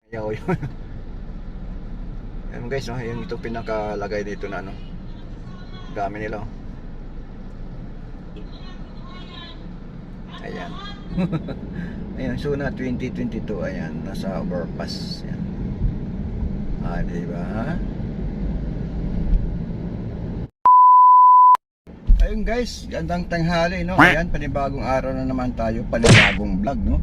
Ayaw yun. Ayan guys, no? Yung ito pinakalagay dito na ano. Dami nila. Oh. Ayan. Ayan, so na 2022, ayan, nasa overpass. Ayan. Ah, diba? Ayun guys, gandang tanghali, no? Ayan, panibagong araw na naman tayo, panibagong vlog, no?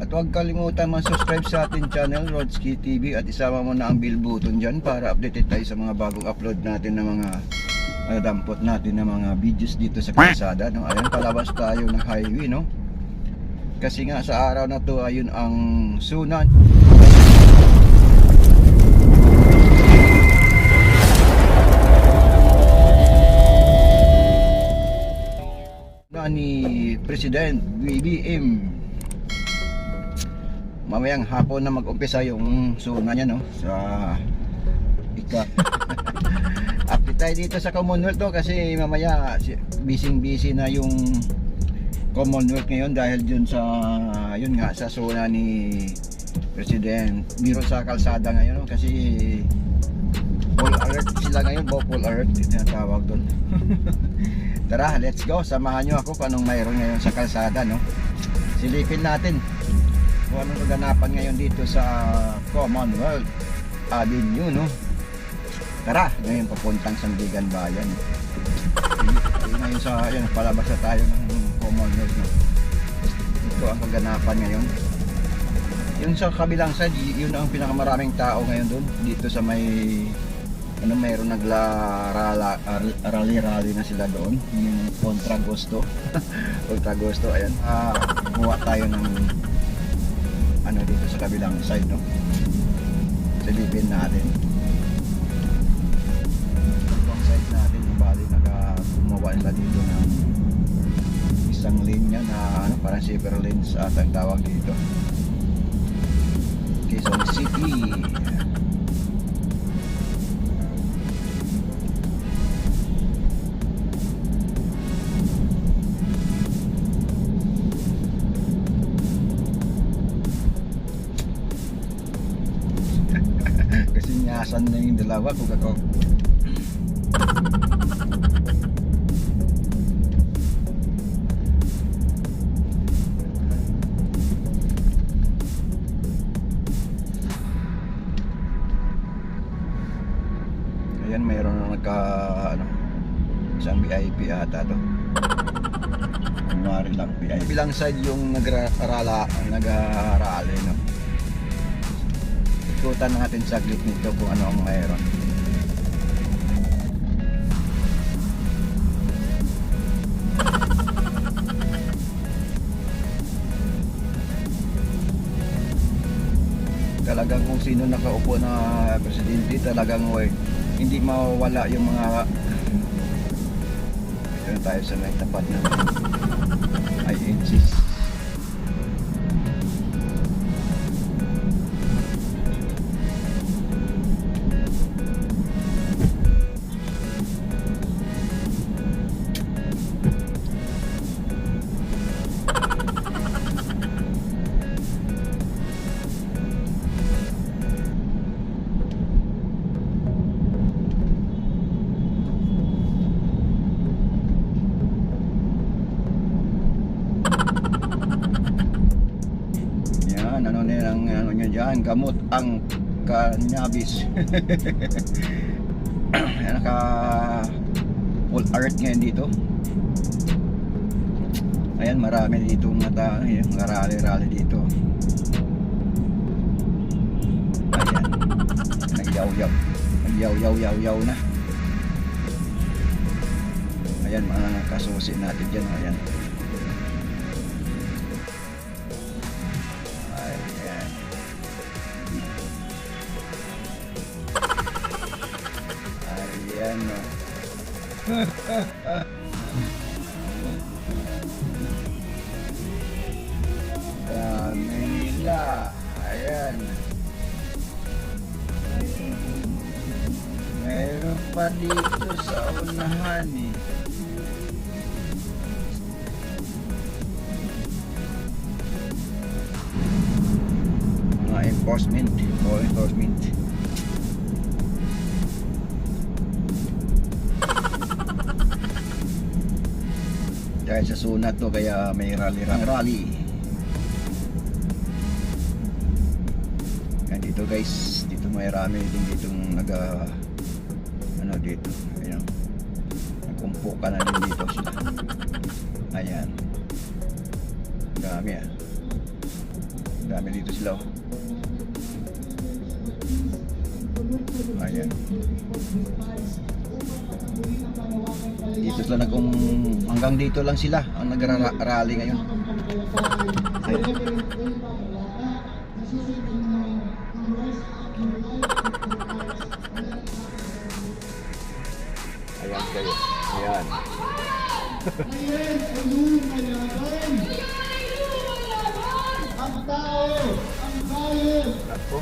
At huwag kalimutan mag-subscribe sa ating channel, Rodski TV, at isama mo na ang bell button dyan para updated tayo sa mga bagong upload natin ng mga dampot natin ng mga videos dito sa kalsada, no? Ayan, palabas tayo ng highway, no? Kasi nga sa araw na to, ayun ang sunan na ni President BBM. Mamayang hapon na mag-umpisa yung suna niya, no? Sa update tayo dito sa Commonwealth to kasi mamaya busy na yung Commonwealth ngayon dahil dun sa yun nga sa suna ni President. Biro sa kalsada ngayon, no? Kasi full alert sila ngayon, full alert tinatawag doon. Tara, let's go, samahan nyo ako kung anong mayroon ngayon sa kalsada, no? Silipin natin kung anong kaganapan ngayon dito sa Commonwealth Avenue, no? Tara, ngayon papuntang Sandigan Bayan. Ngayon sa, ayan, palabas na tayo ng Commonwealth, no? Ito ang kaganapan ngayon. Yung sa kabilang side, yun ang pinakamaraming tao ngayon doon. Dito sa may, ano, mayroon rally na sila doon. Yung Contra Gusto. Contra Gusto, ayan. Kumuha tayo ng ano dito sa kabilang side, no? Silipin natin kabilang side natin, yung bali gumawa nila dito ng isang linya na ano, parang silver lanes at ang tawag dito, Quezon City. Kasi nyasan na yung dalawa kung ako. Ayan, mayroon na ano, isang VIP ata to. Kunwari lang VIP. Bilang side yung nag-arali, no? Ikutan natin saglit nito kung ano ang mayroon. Talagang kung sino nakaupo na presidente, talagang hindi mawawala yung mga ito tayo sa may tapat ng INCs. Gamot ang cannabis. Naka full art ngayon dito. Ayan, marami dito mga rally dito. Ayan, nagyaw na. Ayan, mga kasusi natin dyan. Ayan. Ayan, no. Dami nila. Ayan. Mayroon pa dito sa unahan, eh. Mga enforcement. Law enforcement. Dahil sa sunat to, kaya may rally. Yan dito guys, dito may rami din ditong ano dito, ayan, nagkumpo ka na din dito sila. Ayan, dami dami dito sila, oh. Ayan, dito sila hanggang dito lang sila ang nagrarally ngayon. Ayan. Ayan kayo. Ayan. Ang tao, ang bayan. Ako.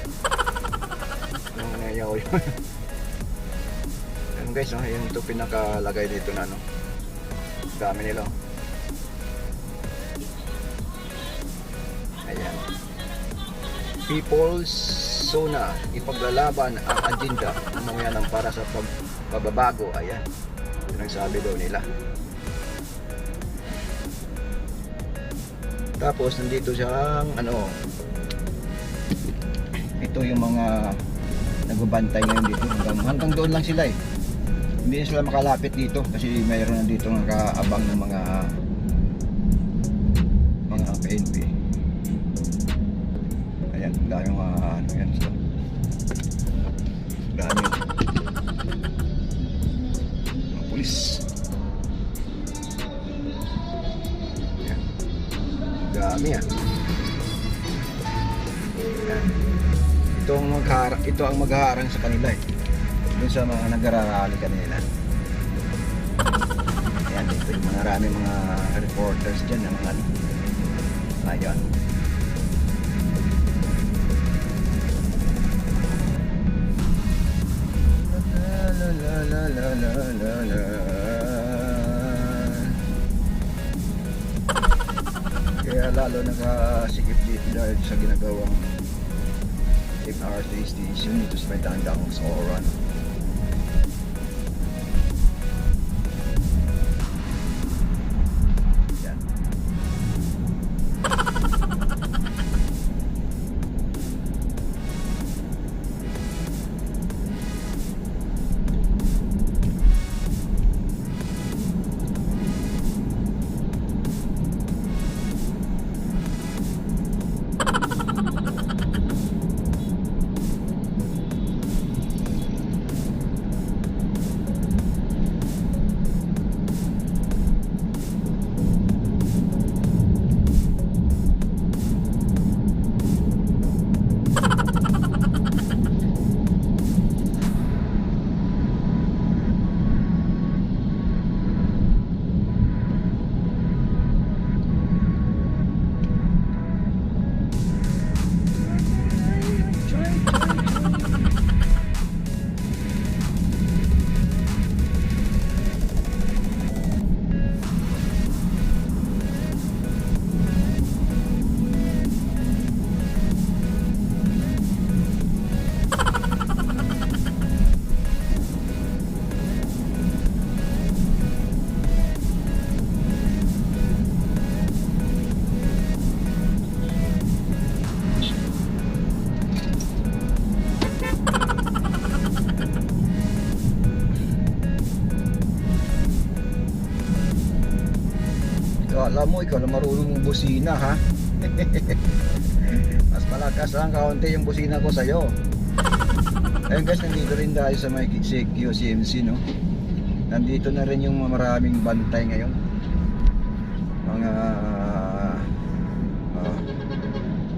Yung nangyayao yun. Ayan guys, oh, yung ito pinakalagay dito na ano. Dami nila. Ayan. People's Zona, ipaglalaban ang agenda ng mga yan para sa pagbabago. Ayan. Yun ang sabi daw nila. Tapos nandito siyang ano, ito yung mga nagbabantay ngayon dito, hanggang doon lang sila eh. Hindi na sila makalapit dito kasi mayroon na dito nakaabang ng mga PNP. Ayan, dami mga ano yan, so dami mga pulis. Ayan, dami yan. Ayan. Ito ang maghaharang sa kanila eh, dun sa mga nagrarally kanila. Ayan, ito yung maraming mga reporters dyan ng mga ayan. Kaya lalo nakasikip dito dahil sa ginagawang MRT station dito sa may Dandang sa Oran. Yan. Alam mo, ikaw na marunong busina ha. Mas malakas lang kaunti yung busina ko sa'yo. Ayun guys, nandito rin tayo sa may QCMC, no? Nandito na rin yung maraming bantay ngayon. Mga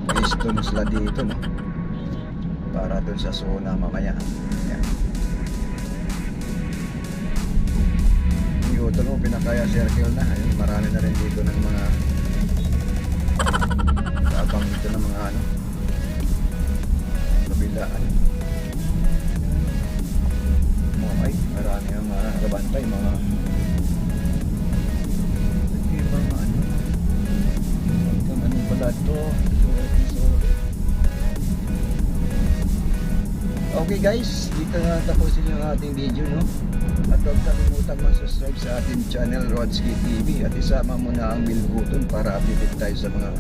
pistons sila dito, no? Para dun sa zona mamaya. Yan. Ito mo, pinakaya circle na. Ayun, marami na rin dito ng mga abang dito ng mga ano, kabilaan. Okay, marami ang mga nakabantay, mga ibang ano, hanggang ano pala ito. Sorry. Okay guys, dito na tapusin yung ating video, no? At huwag kalimutan mag-subscribe sa ating channel Rodski TV at isama mo na ang bell button para update tayo sa mga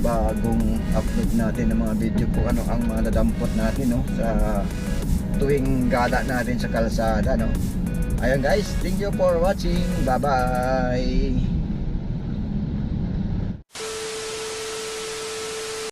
bagong upload natin ng mga video kung ano ang mga nadampot natin, no? Sa tuwing gala natin sa kalsada, no? Ayun guys, thank you for watching. Bye bye.